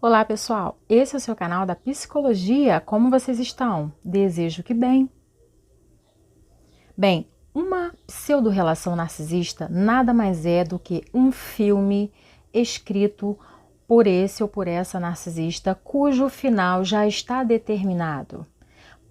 Olá pessoal, esse é o seu canal da Psicologia, como vocês estão? Desejo que bem. Bem, uma pseudo-relação narcisista nada mais é do que um filme escrito por esse ou por essa narcisista cujo final já está determinado.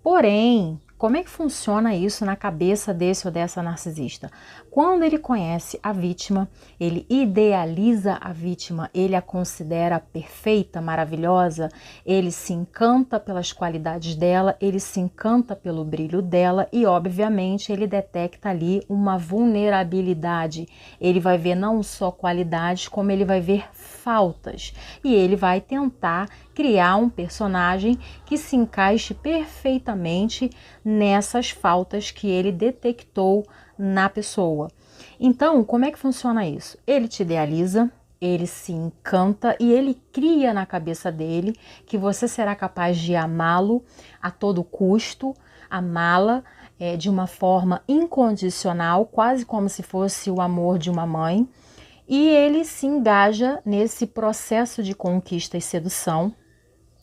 Porém, como é que funciona isso na cabeça desse ou dessa narcisista? Quando ele conhece a vítima, ele idealiza a vítima, ele a considera perfeita, maravilhosa, ele se encanta pelas qualidades dela, ele se encanta pelo brilho dela e, obviamente, ele detecta ali uma vulnerabilidade. Ele vai ver não só qualidades, como ele vai ver faltas. E ele vai tentar criar um personagem que se encaixe perfeitamente nessas faltas que ele detectou na pessoa. Então, como é que funciona isso? Ele te idealiza, ele se encanta e ele cria na cabeça dele que você será capaz de amá-lo a todo custo, amá-la de uma forma incondicional, quase como se fosse o amor de uma mãe. E ele se engaja nesse processo de conquista e sedução,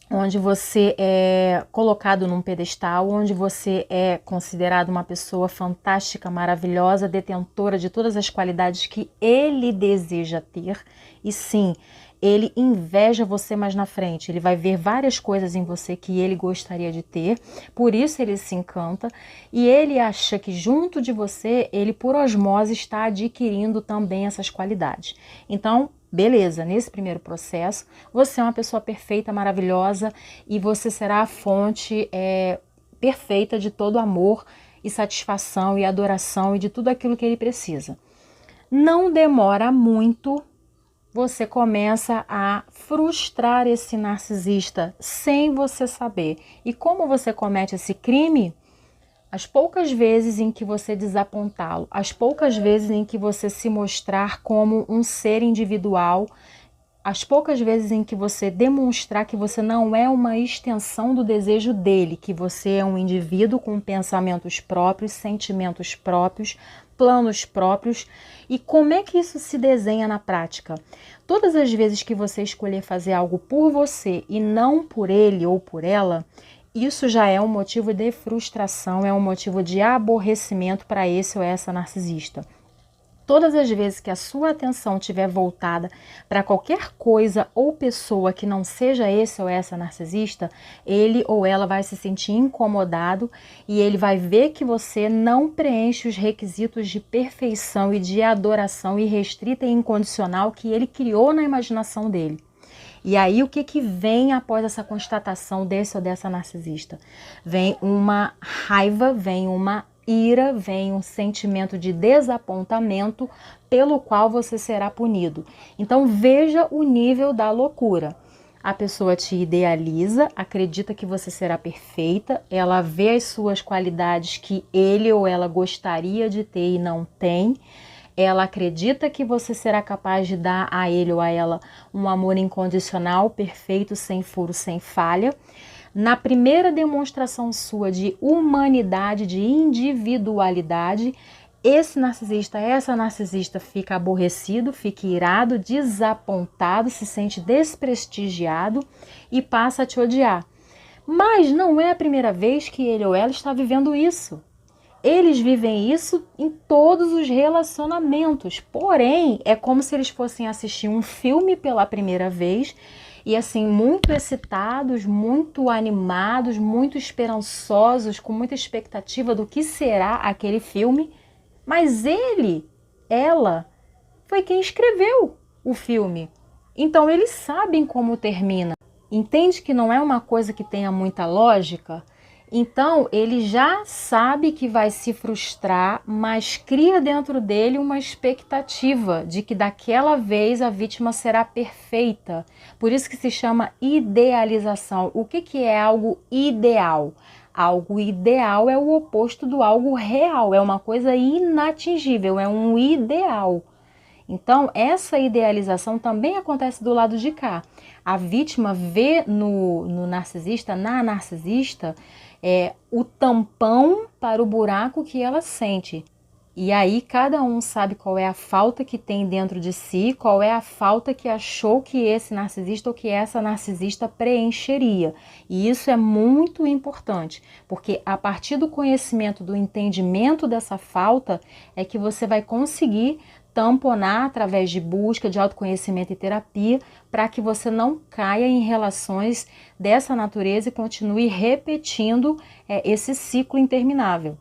onde você é colocado num pedestal, onde você é considerado uma pessoa fantástica, maravilhosa, detentora de todas as qualidades que ele deseja ter. E sim, ele inveja você mais na frente, ele vai ver várias coisas em você que ele gostaria de ter, por isso ele se encanta e ele acha que junto de você, ele por osmose está adquirindo também essas qualidades. Então, beleza, nesse primeiro processo, você é uma pessoa perfeita, maravilhosa e você será a fonte perfeita de todo amor e satisfação e adoração e de tudo aquilo que ele precisa. Não demora muito, você começa a frustrar esse narcisista sem você saber. E como você comete esse crime? As poucas vezes em que você desapontá-lo, as poucas vezes em que você se mostrar como um ser individual, as poucas vezes em que você demonstrar que você não é uma extensão do desejo dele, que você é um indivíduo com pensamentos próprios, sentimentos próprios, planos próprios. E como é que isso se desenha na prática? Todas as vezes que você escolher fazer algo por você e não por ele ou por ela, isso já é um motivo de frustração, é um motivo de aborrecimento para esse ou essa narcisista. Todas as vezes que a sua atenção estiver voltada para qualquer coisa ou pessoa que não seja esse ou essa narcisista, ele ou ela vai se sentir incomodado e ele vai ver que você não preenche os requisitos de perfeição e de adoração irrestrita e incondicional que ele criou na imaginação dele. E aí o que vem após essa constatação desse ou dessa narcisista? Vem uma raiva, vem uma ira, vem um sentimento de desapontamento pelo qual você será punido. Então veja o nível da loucura. A pessoa te idealiza, acredita que você será perfeita, ela vê as suas qualidades que ele ou ela gostaria de ter e não tem. Ela acredita que você será capaz de dar a ele ou a ela um amor incondicional, perfeito, sem furo, sem falha. Na primeira demonstração sua de humanidade, de individualidade, esse narcisista, essa narcisista fica aborrecido, fica irado, desapontado, se sente desprestigiado e passa a te odiar. Mas não é a primeira vez que ele ou ela está vivendo isso. Eles vivem isso em todos os relacionamentos, porém é como se eles fossem assistir um filme pela primeira vez e assim, muito excitados, muito animados, muito esperançosos, com muita expectativa do que será aquele filme, mas ela, foi quem escreveu o filme. Então eles sabem como termina. Entende que não é uma coisa que tenha muita lógica? Então ele já sabe que vai se frustrar, mas cria dentro dele uma expectativa de que daquela vez a vítima será perfeita. Por isso que se chama idealização. O que é algo ideal? Algo ideal é o oposto do algo real, é uma coisa inatingível, é um ideal. Então, essa idealização também acontece do lado de cá. A vítima vê no narcisista, na narcisista, o tampão para o buraco que ela sente. E aí cada um sabe qual é a falta que tem dentro de si, qual é a falta que achou que esse narcisista ou que essa narcisista preencheria. E isso é muito importante, porque a partir do conhecimento, do entendimento dessa falta, é que você vai conseguir tamponar através de busca, de autoconhecimento e terapia, para que você não caia em relações dessa natureza e continue repetindo esse ciclo interminável.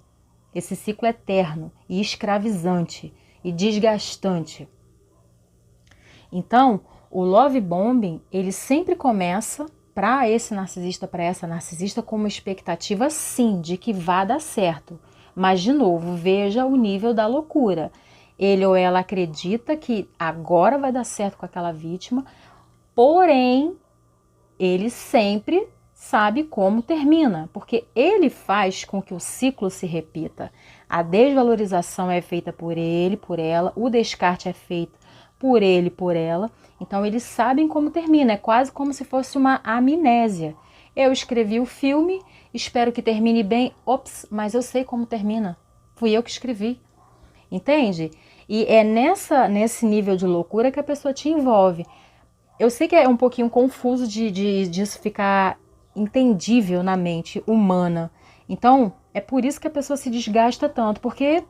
Esse ciclo eterno e escravizante e desgastante. Então, o love bombing, ele sempre começa para esse narcisista, para essa narcisista, com uma expectativa sim, de que vá dar certo. Mas, de novo, veja o nível da loucura. Ele ou ela acredita que agora vai dar certo com aquela vítima, porém, ele sempre sabe como termina, porque ele faz com que o ciclo se repita. A desvalorização é feita por ele, por ela, o descarte é feito por ele, por ela. Então eles sabem como termina, é quase como se fosse uma amnésia. Eu escrevi o filme, espero que termine bem, ops, mas eu sei como termina, fui eu que escrevi. Entende? E é nesse nível de loucura que a pessoa te envolve. Eu sei que é um pouquinho confuso disso ficar entendível na mente humana. Então, é por isso que a pessoa se desgasta tanto, porque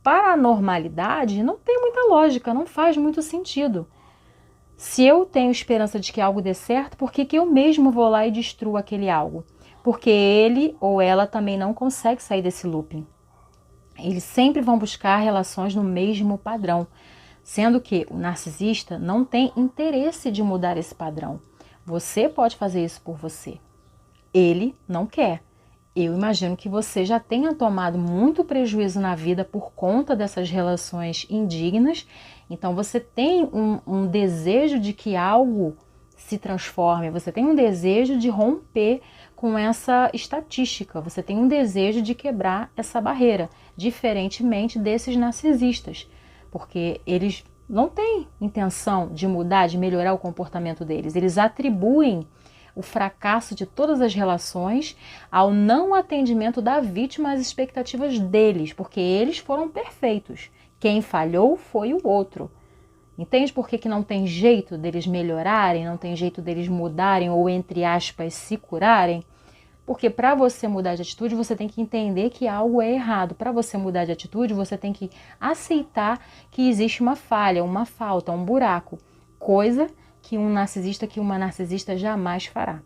para a normalidade não tem muita lógica, não faz muito sentido. Se eu tenho esperança de que algo dê certo, por que eu mesmo vou lá e destruo aquele algo? Porque ele ou ela também não consegue sair desse looping. Eles sempre vão buscar relações no mesmo padrão, sendo que o narcisista não tem interesse de mudar esse padrão. Você pode fazer isso por você. Ele não quer. Eu imagino que você já tenha tomado muito prejuízo na vida por conta dessas relações indignas. Então você tem um desejo de que algo se transforme, você tem um desejo de romper com essa estatística, você tem um desejo de quebrar essa barreira, diferentemente desses narcisistas, porque eles não têm intenção de mudar, de melhorar o comportamento deles, eles atribuem o fracasso de todas as relações ao não atendimento da vítima às expectativas deles, porque eles foram perfeitos. Quem falhou foi o outro. Entende por que não tem jeito deles melhorarem, não tem jeito deles mudarem ou, entre aspas, se curarem? Porque para você mudar de atitude, você tem que entender que algo é errado. Para você mudar de atitude, você tem que aceitar que existe uma falha, uma falta, um buraco, coisa que um narcisista, que uma narcisista jamais fará.